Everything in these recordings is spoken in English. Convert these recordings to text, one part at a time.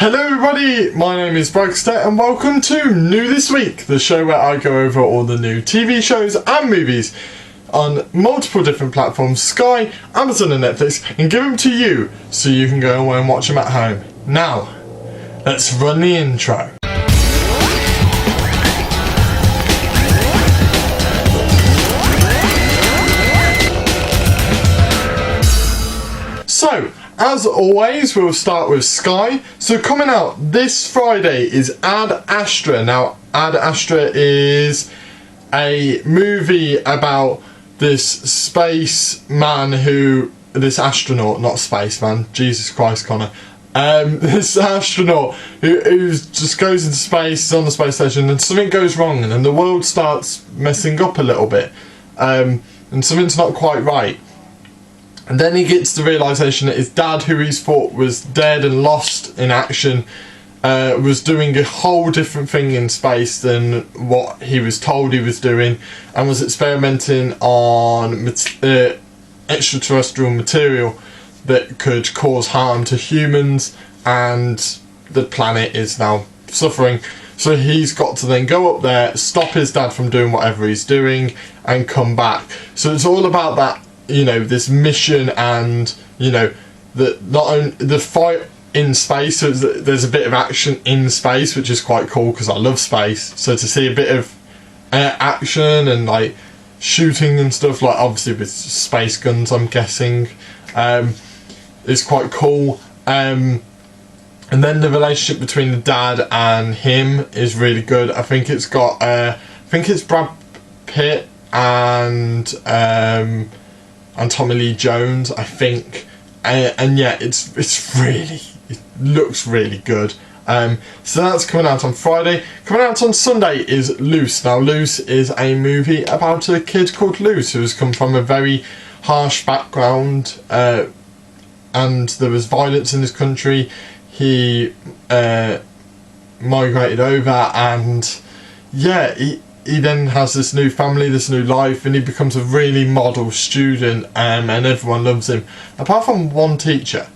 Hello everybody, my name is Bragster and welcome to New This Week, the show where I go over all the new TV shows and movies on multiple different platforms, Sky, Amazon and Netflix, and give them to you so you can go away and watch them at home. Now, let's run the intro. So, as always, we'll start with Sky. So coming out this Friday is Ad Astra. Now, Ad Astra is a movie about this spaceman this astronaut, not spaceman, Jesus Christ, Connor. This astronaut who just goes into space, is on the space station, and something goes wrong, and then the world starts messing up a little bit. And something's not quite right. And then he gets the realisation that his dad, who he's thought was dead and lost in action, was doing a whole different thing in space than what he was told he was doing, and was experimenting on extraterrestrial material that could cause harm to humans, and the planet is now suffering. So he's got to then go up there, stop his dad from doing whatever he's doing, and come back. So it's all about that, you know, this mission, and you know, not only the fight in space, so there's a bit of action in space, which is quite cool because I love space. So to see a bit of action and like shooting and stuff, like obviously with space guns, I'm guessing, is quite cool. And then the relationship between the dad and him is really good. I think it's got I think it's Brad Pitt and Tommy Lee Jones, I think, and yeah, it looks really good. So that's coming out on Friday. Coming out on Sunday is Loose. Now, Loose is a movie about a kid called Loose who has come from a very harsh background, and there was violence in his country. He migrated over, and yeah, he then has this new family, this new life, and he becomes a really model student, and everyone loves him. Apart from one teacher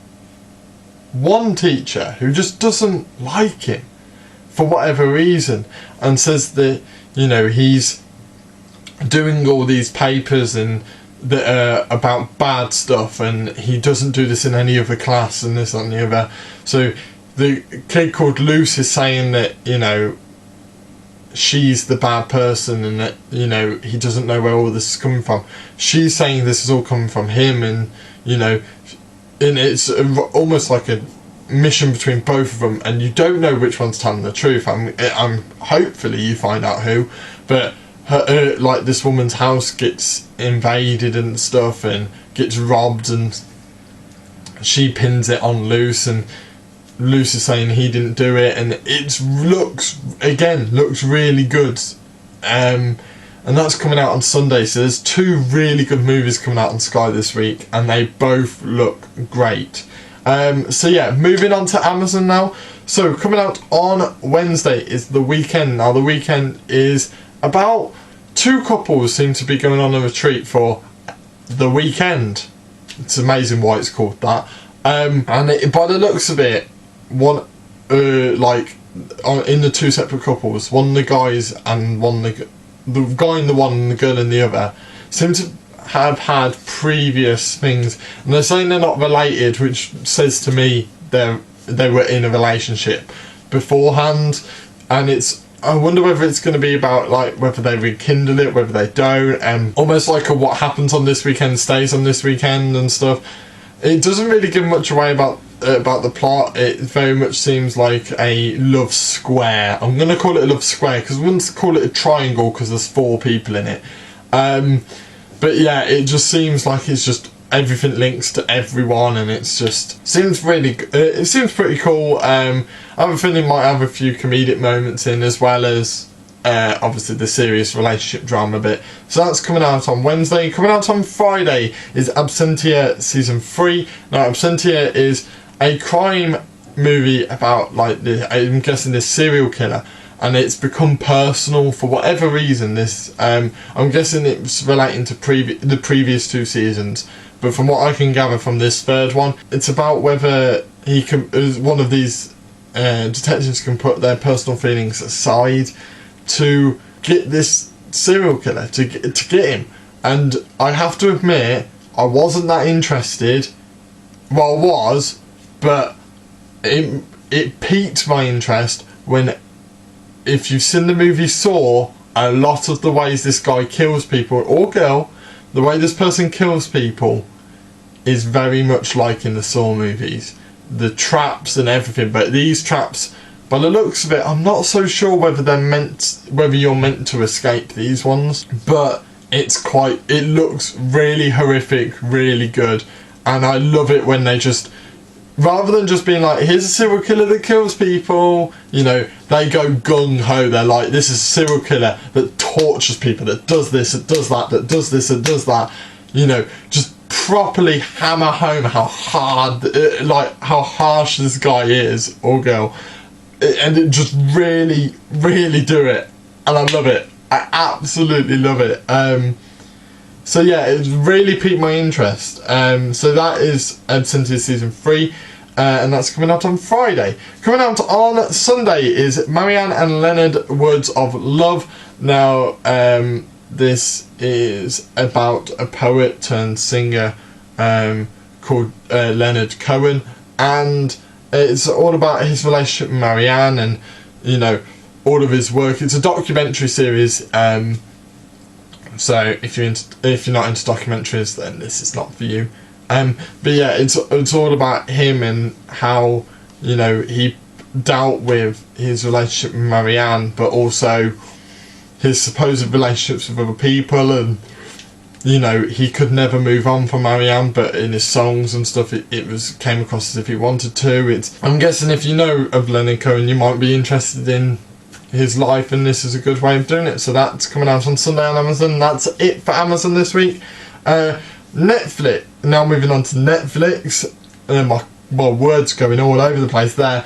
who just doesn't like him for whatever reason, and says that, you know, he's doing all these papers and that are about bad stuff, and he doesn't do this in any other class, and this and the other. So the kid called Luce is saying that, you know, she's the bad person, and that, you know, he doesn't know where all this is coming from. She's saying this is all coming from him, and you know, and it's almost like a mission between both of them, and you don't know which one's telling the truth. I'm hopefully you find out who, but her, like, this woman's house gets invaded and stuff, and gets robbed, and she pins it on Luce, and Luce is saying he didn't do it, and it looks really good, and that's coming out on Sunday. So there's two really good movies coming out on Sky this week, and they both look great. So yeah, moving on to Amazon now. So coming out on Wednesday is The Weekend. Now, The Weekend is about two couples seem to be going on a retreat for the weekend. It's amazing why it's called that. And by the looks of it, one like in the two separate couples, one the guys and the guy in the one and the girl in the other seem to have had previous things, and they're saying they're not related, which says to me they were in a relationship beforehand. And I wonder whether it's going to be about, like, whether they rekindle it, whether they don't, and almost like a what happens on this weekend stays on this weekend and stuff. It doesn't really give much away about the plot. It very much seems like a love square. I'm going to call it a love square because I wouldn't call it a triangle because there's 4 people in it. But yeah, it just seems like it's just everything links to everyone, and it's just seems it seems pretty cool. I have a feeling it might have a few comedic moments in, as well as obviously the serious relationship drama bit. So that's coming out on Wednesday. Coming out on Friday is Absentia Season 3. Now, Absentia is a crime movie about, like, I'm guessing this serial killer, and it's become personal for whatever reason. This I'm guessing it's relating to the previous 2 seasons, but from what I can gather from this third one, it's about whether he can, one of these detectives can put their personal feelings aside to get this serial killer, to get him. And I have to admit, I wasn't that interested. Well, I was, but it piqued my interest when, if you've seen the movie Saw, a lot of the ways this guy kills people, or girl, the way this person kills people is very much like in the Saw movies. The traps and everything, but these traps, by the looks of it, I'm not so sure whether you're meant to escape these ones, but it looks really horrific, really good, and I love it when they just, rather than just being like, here's a serial killer that kills people, you know, they go gung-ho. They're like, this is a serial killer that tortures people, that does this, that does that, that does this, that does that, you know, just properly hammer home how hard, how harsh this guy is, or girl, and it just really, really do it, and I love it. I absolutely love it. So yeah, it really piqued my interest. So that is Absentia Season 3, and that's coming out on Friday. Coming out on Sunday is Marianne and Leonard, Words of Love. Now, this is about a poet turned singer called Leonard Cohen, and it's all about his relationship with Marianne and, you know, all of his work. It's a documentary series, so if you're not into documentaries, then this is not for you. But yeah, it's all about him and how, you know, he dealt with his relationship with Marianne, but also his supposed relationships with other people, and, you know, he could never move on from Marianne, but in his songs and stuff, it came across as if he wanted to. I'm guessing if you know of Leonard Cohen, you might be interested in his life, and this is a good way of doing it. So that's coming out on Sunday on Amazon. That's it for Amazon this week. Netflix. Now moving on to Netflix. My words going all over the place there.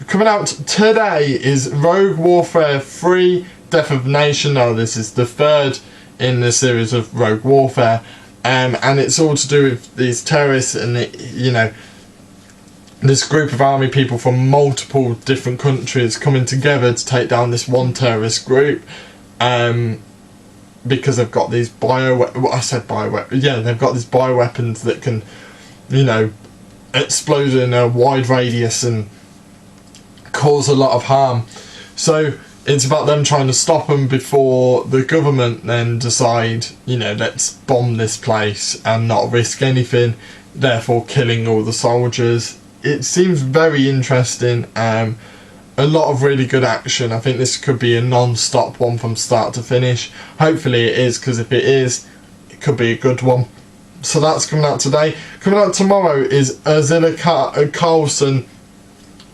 Coming out today is Rogue Warfare 3: Death of a Nation. Now this is the third in the series of Rogue Warfare, and it's all to do with these terrorists and you know, this group of army people from multiple different countries coming together to take down this one terrorist group, because they've got these they've got these bioweapons that can, you know, explode in a wide radius and cause a lot of harm. So it's about them trying to stop them before the government then decide, you know, let's bomb this place and not risk anything, therefore killing all the soldiers. It seems very interesting. A lot of really good action. I think this could be a non-stop one from start to finish. Hopefully it is, because if it is, it could be a good one. So that's coming out today. Coming out tomorrow is Ursula Coulson,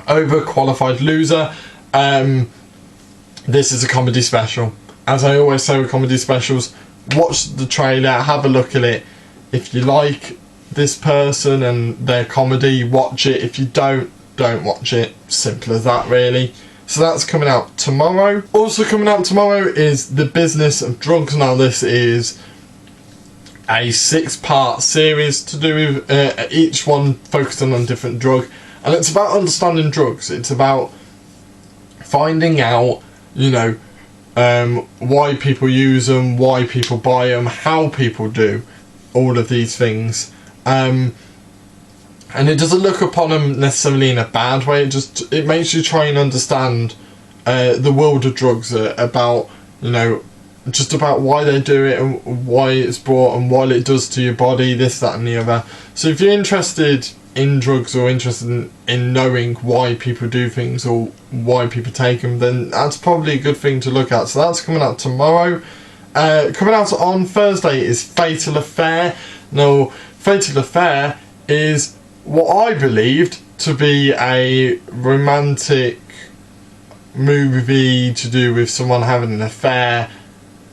Overqualified Loser. This is a comedy special. As I always say with comedy specials, watch the trailer, have a look at it. If you like this person and their comedy, watch it. If you don't watch it. Simple as that, really. So that's coming out tomorrow. Also coming out tomorrow is The Business of Drugs. Now this is a 6-part series to do with each one focusing on a different drug, and it's about understanding drugs. It's about finding out, you know, why people use them, why people buy them, how people do all of these things, and it doesn't look upon them necessarily in a bad way. It makes you try and understand the world of drugs, about, you know, just about why they do it and why it's brought and what it does to your body, this, that and the other. So if you're interested in drugs or interested in knowing why people do things or why people take them, then that's probably a good thing to look at. So that's coming out tomorrow. Coming out on Thursday is Fatal Affair. Now, Fatal Affair is what I believed to be a romantic movie to do with someone having an affair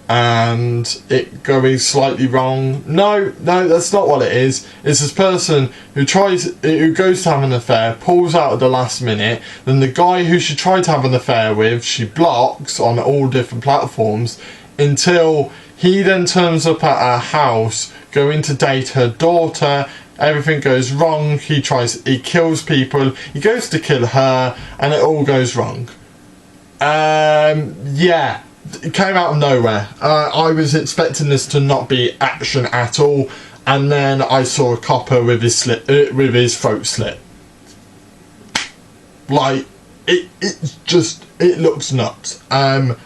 and it going slightly wrong. No, that's not what it is. It's this person who goes to have an affair, pulls out at the last minute, then the guy who she tried to have an affair with, she blocks on all different platforms until he then turns up at her house, going to date her daughter, everything goes wrong. He kills people, he goes to kill her, and it all goes wrong. Yeah, it came out of nowhere. I was expecting this to not be action at all, and then I saw a copper with his throat slit. Like, it looks nuts. That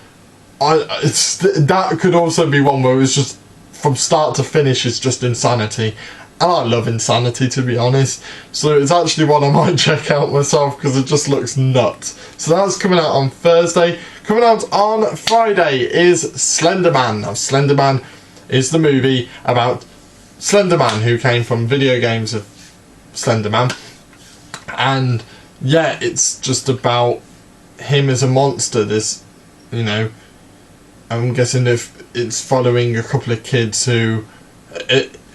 could also be one where it's just from start to finish is just insanity, and I love insanity, to be honest, so it's actually one I might check out myself because it just looks nuts. So that's coming out on Thursday. Coming out on Friday is Slenderman. Now, Slenderman is the movie about Slenderman, who came from video games of Slenderman, and yeah, it's just about him as a monster. This, you know, I'm guessing if it's following a couple of kids who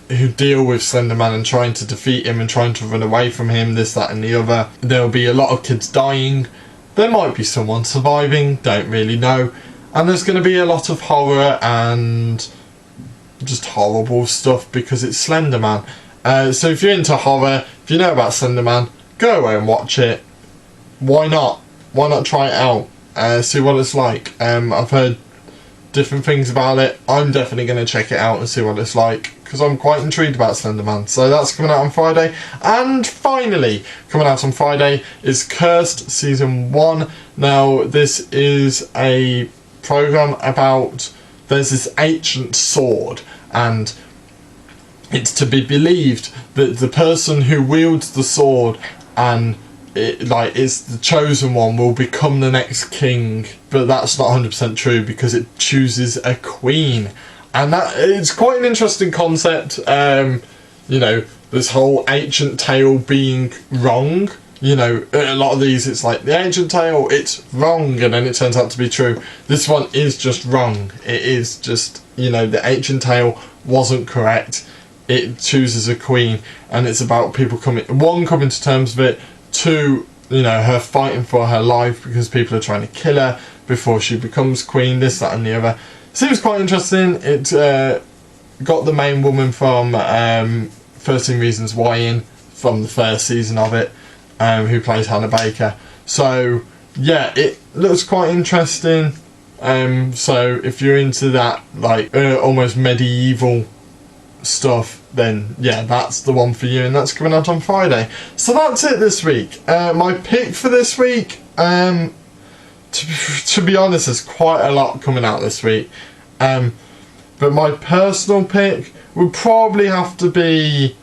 deal with Slenderman and trying to defeat him and trying to run away from him, this, that and the other. There'll be a lot of kids dying. There might be someone surviving, don't really know. And there's going to be a lot of horror and just horrible stuff because it's Slenderman. So if you're into horror, if you know about Slenderman, go away and watch it. Why not? Why not try it out? See what it's like. I've heard different things about it. I'm definitely going to check it out and see what it's like because I'm quite intrigued about Slenderman. So that's coming out on Friday. And finally, coming out on Friday is Cursed Season 1. Now, this is a program about, there's this ancient sword, and it's to be believed that the person who wields the sword and is the chosen one will become the next king, but that's not 100% true because it chooses a queen, and that it's quite an interesting concept. You know, this whole ancient tale being wrong. You know, a lot of these, it's like the ancient tale, it's wrong, and then it turns out to be true. This one is just wrong. It is just, you know, the ancient tale wasn't correct. It chooses a queen, and it's about people coming to terms with it. 2, you know, her fighting for her life because people are trying to kill her before she becomes queen, this, that and the other. Seems quite interesting. It got the main woman from 13 Reasons Why in, from the first season of it, who plays Hannah Baker. So yeah, it looks quite interesting. So if you're into that, like almost medieval stuff, then yeah, that's the one for you, and that's coming out on Friday. So that's it this week. My pick for this week, to be honest, there's quite a lot coming out this week, but my personal pick would probably have to be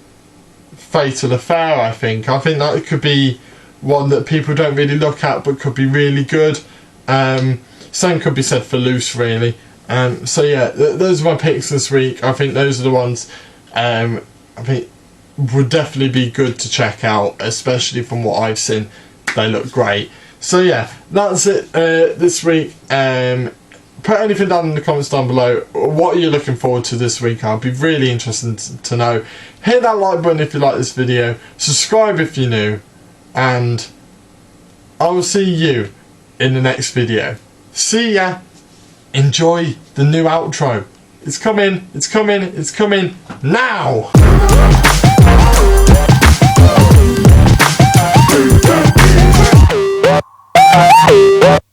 Fatal Affair. I think that could be one that people don't really look at but could be really good. Same could be said for Loose, really. So yeah, those are my picks this week. I think those are the ones I think would definitely be good to check out, especially from what I've seen. They look great. So yeah, that's it this week. Put anything down in the comments down below. What are you looking forward to this week? I'd be really interested to know. Hit that like button if you like this video. Subscribe if you're new. And I will see you in the next video. See ya. Enjoy the new outro. It's coming, it's coming, it's coming now!